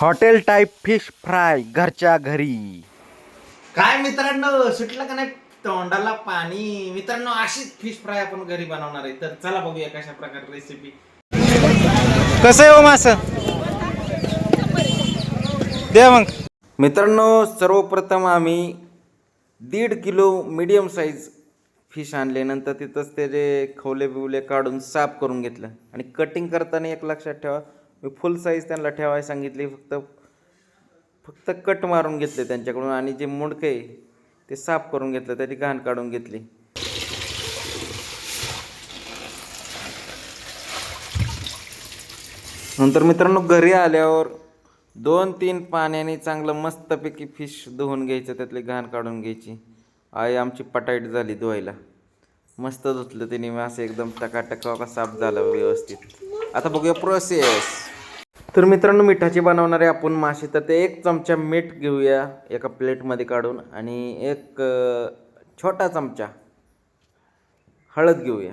Hotel type fish fry घरच्या घरी. काय मित्रांनो, सुटलं का नाही तोंडाला पाणी. मित्रांनो, अशीच फिश फ्राय आपण घरी बनवणार आहे. तर चला बघूया कशा प्रकारे रेसिपी. कसं आहे हो मासं द्या मग. मित्रांनो, सर्वप्रथम आम्ही 1.5 किलो मीडियम साईज फिश आणले. नंतर तिथंच त्याचे खवले बिवले काढून साफ करून घेतलं. आणि कटिंग करताना एक लक्षात ठेवा, मी फुल साईज त्यांना ठेवायला सांगितली. फक्त कट मारून घेतले त्यांच्याकडून. आणि जे मुंडकं आहे ते साफ करून घेतलं, त्याची घाण काढून घेतली. नंतर मित्रांनो, घरी आल्यावर 2-3 पाण्याने चांगलं मस्तपैकी फिश धुवून घ्यायचं, त्यातली घाण काढून घ्यायची. आई आमची पटाईट झाली धुवायला. मस्त धुतलं तिने असं एकदम टकाटक साफ झालं व्यवस्थित. आता बघूया प्रोसेस. तर मित्रांनो, मिठाची बनवणारे आपण मासे. तर ते 1 चमचा मीठ घेऊया एका प्लेटमध्ये काढून. आणि 1 छोटा चमचा हळद घेऊया.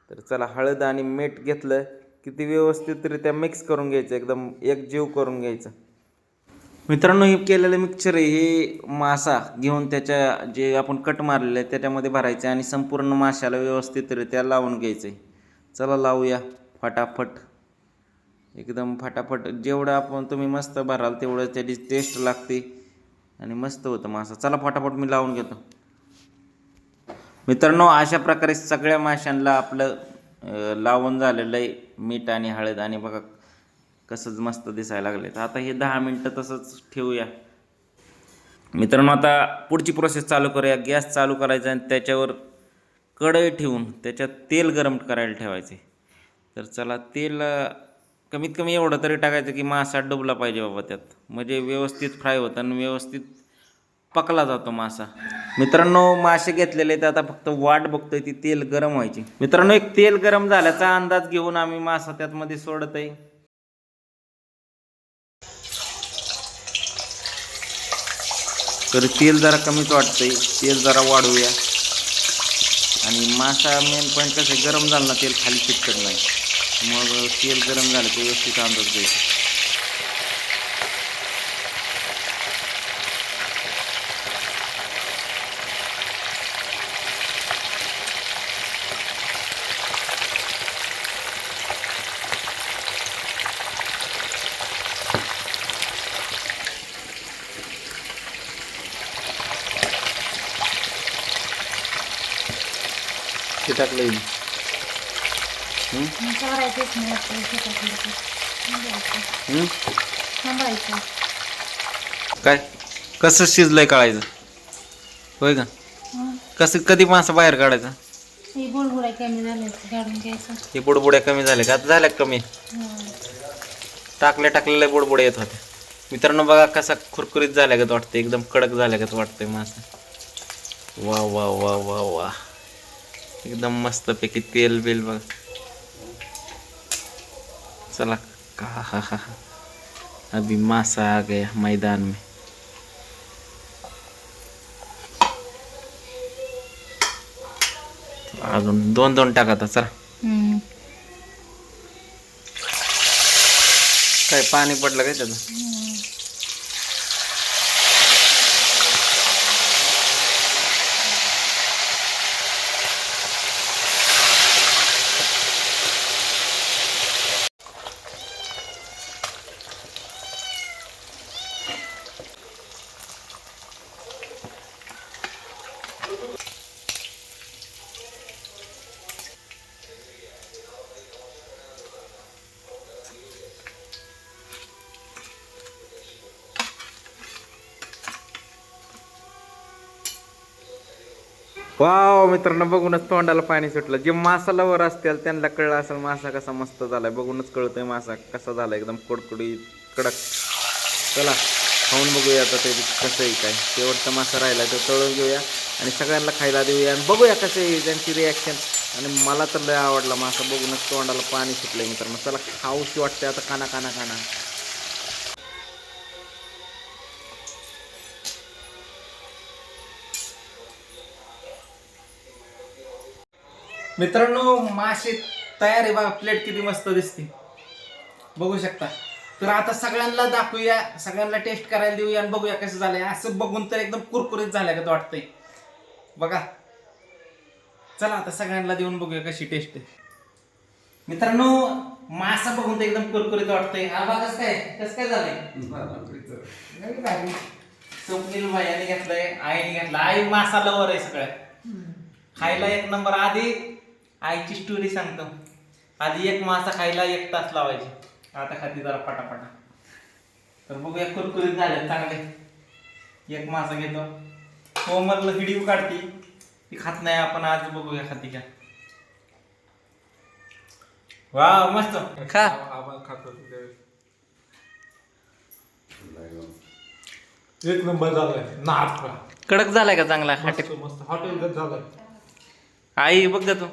तर चला, हळद आणि मीठ घेतलं की ते व्यवस्थितरित्या मिक्स करून घ्यायचं, एकदम एकजीव करून घ्यायचं. मित्रांनो, हे केलेलं मिक्सचर आहे, हे मासा घेऊन त्याच्या जे आपण कट मारलेलं आहे त्याच्यामध्ये भरायचं आणि संपूर्ण माशाला व्यवस्थितरित्या लावून घ्यायचं आहे. चला लावूया फटाफट, एकदम फटाफट. जेवढं आपण तुम्ही मस्त भराल तेवढं त्याची टेस्ट लागते आणि मस्त होतं मासा. चला फटाफट मी लावून घेतो. मित्रांनो, अशा प्रकारे सगळ्या माशांना आपलं लावून झालेलं आहे मीठ आणि हळद. आणि बघा कसंच मस्त दिसायला लागले. तर आता हे 10 मिनटं तसंच ठेवूया. मित्रांनो, आता पुढची प्रोसेस चालू करूया. गॅस चालू करायचा आणि त्याच्यावर कढई ठेवून त्याच्यात तेल गरम करायला ठेवायचे. तर चला, तेल कमीत कमी एवढं तरी टाकायचं की मासा डुबला पाहिजे बाबा त्यात, म्हणजे व्यवस्थित फ्राय होतं आणि व्यवस्थित पकला जातो मासा. मित्रांनो, मासे घेतलेले तर आता फक्त वाट बघतोय ती तेल गरम व्हायची. मित्रांनो, एक तेल गरम झाल्याचा अंदाज घेऊन आम्ही मासा त्यातमध्ये सोडत आहे. तर तेल जरा कमीच वाटतंय, तेल जरा वाढवूया. आणि मासा मेन पॉईंट कसं आहे, गरम झालं ना तेल खाली चिटकत नाही. मग तेल गरम झालं तर व्यवस्थित अंदाज घ्यायचा. ते टाकलं येईल. काय कसं शिजलंय कळायचं होय का? कसं कधी मासा बाहेर काढायचा? हे बुडबुड्या कमी झाल्या काढून घ्यायचं. हे बुडबुड्या कमी झाल्या का? आता झाल्या कमी? टाकलेल्या बुडबुड्या येत होत्या. मित्रांनो, बघा कसा खुरखुरीत झाल्यागत वाटतं, एकदम कडक झाल्यागत वाटतंय मासा. वा वा वा वा वा, एकदम मस्त पैकी तेल बिल बघ. चला, हा हा हा, अभी मासा आ गया मैदान में. अजून 2 टाका. चला, काय पाणी पडलं काय त्याचं? वाव मित्रांनो, बघूनच तोंडाला पाणी सुटलं. जे मासा लवर असतील त्यांना कळलं असेल मासा कसा मस्त झालाय. बघूनच कळतोय मासा कसा झालाय, एकदम कडकडीत कडक. चला खाऊन बघूया आता ते कसं आहे. काय शेवटचा मासा राहिला तर तळून घेऊया आणि सगळ्यांना खायला देऊया आणि बघूया कसं आहे त्यांची रिॲक्शन. आणि मला तर लय आवडला मासा, बघूनच तोंडाला पाणी सुटलंय मित्रांनो. चला, खाऊशी वाटते आता. काना काना काना. मित्रांनो, मासे तयार आहे बघा. प्लेट किती मस्त दिसते, बघू शकता. तर आता सगळ्यांना दाखवूया, सगळ्यांना टेस्ट करायला देऊया आणि बघूया कसं झालंय. असं बघून तर एकदम कुरकुरीत झालं का वाटतंय बघा. चला आता सगळ्यांना देऊन बघूया कशी टेस्ट आहे. मित्रांनो मासा बघून तर एकदम कुरकुरीत वाटतंय. हा बघा कसं काय झालंय. स्वप्नील भाईने घेतलंय, आईने घेतला. आई मासा लवर आहे सगळ्या, खायला एक नंबर. आधी आईची स्टोरी सांगतो. आधी एक मासा खायला 1 तास लावायची, आता खाती जरा पटापटा. तर बघूया कुरकुरीत झाले चांगले. एक मासा घेतो, कोमल व्हिडिओ काढती, ती खात नाही. आपण आज बघूया खाती का. वा मस्त खा. एक नंबर झालाय. नाथ कडक झालाय का चांगला. मस्त मस्त हॉटेल झालाय. आई बघ जा तू.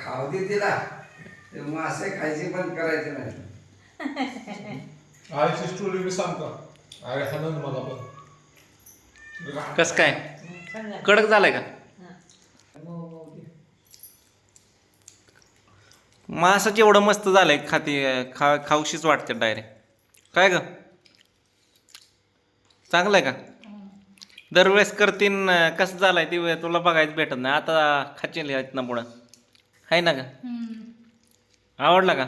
खाऊ दे तिला, ते मासे खायचे बंद करायचे नाही. आईची स्टोरी मी सांगतो. आई हाणन मला पण. कस काय कडक झालाय का. मासाच एवढं मस्त झालंय, खाऊशीच वाटते डायरेक्ट. काय ग चांगलंय का. दरवेळेस करतीन कसं झालंय ते तुला बघायचं भेटत नाही. आता खाचील ना पुढं आहे ना का. आवडला का.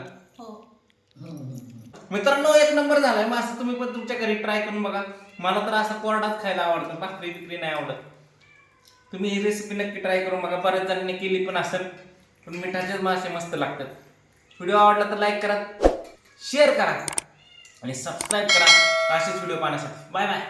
मित्रांनो एक नंबर झालाय मासा. तुम्ही पण तुमच्या घरी ट्राय करून बघा. मला तर असं कोरडाच खायला आवडतं, भाकरी बिकरी नाही आवडत. तुम्ही ही रेसिपी नक्की ट्राय करून बघा. बऱ्याच जणांनी केली पण असेल, पण मिठाचेच मासे मस्त लागतात. व्हिडिओ आवडला तर लाईक करा, शेअर करा आणि सबस्क्राईब करा असेच व्हिडिओ पाहण्यासाठी. Bye bye.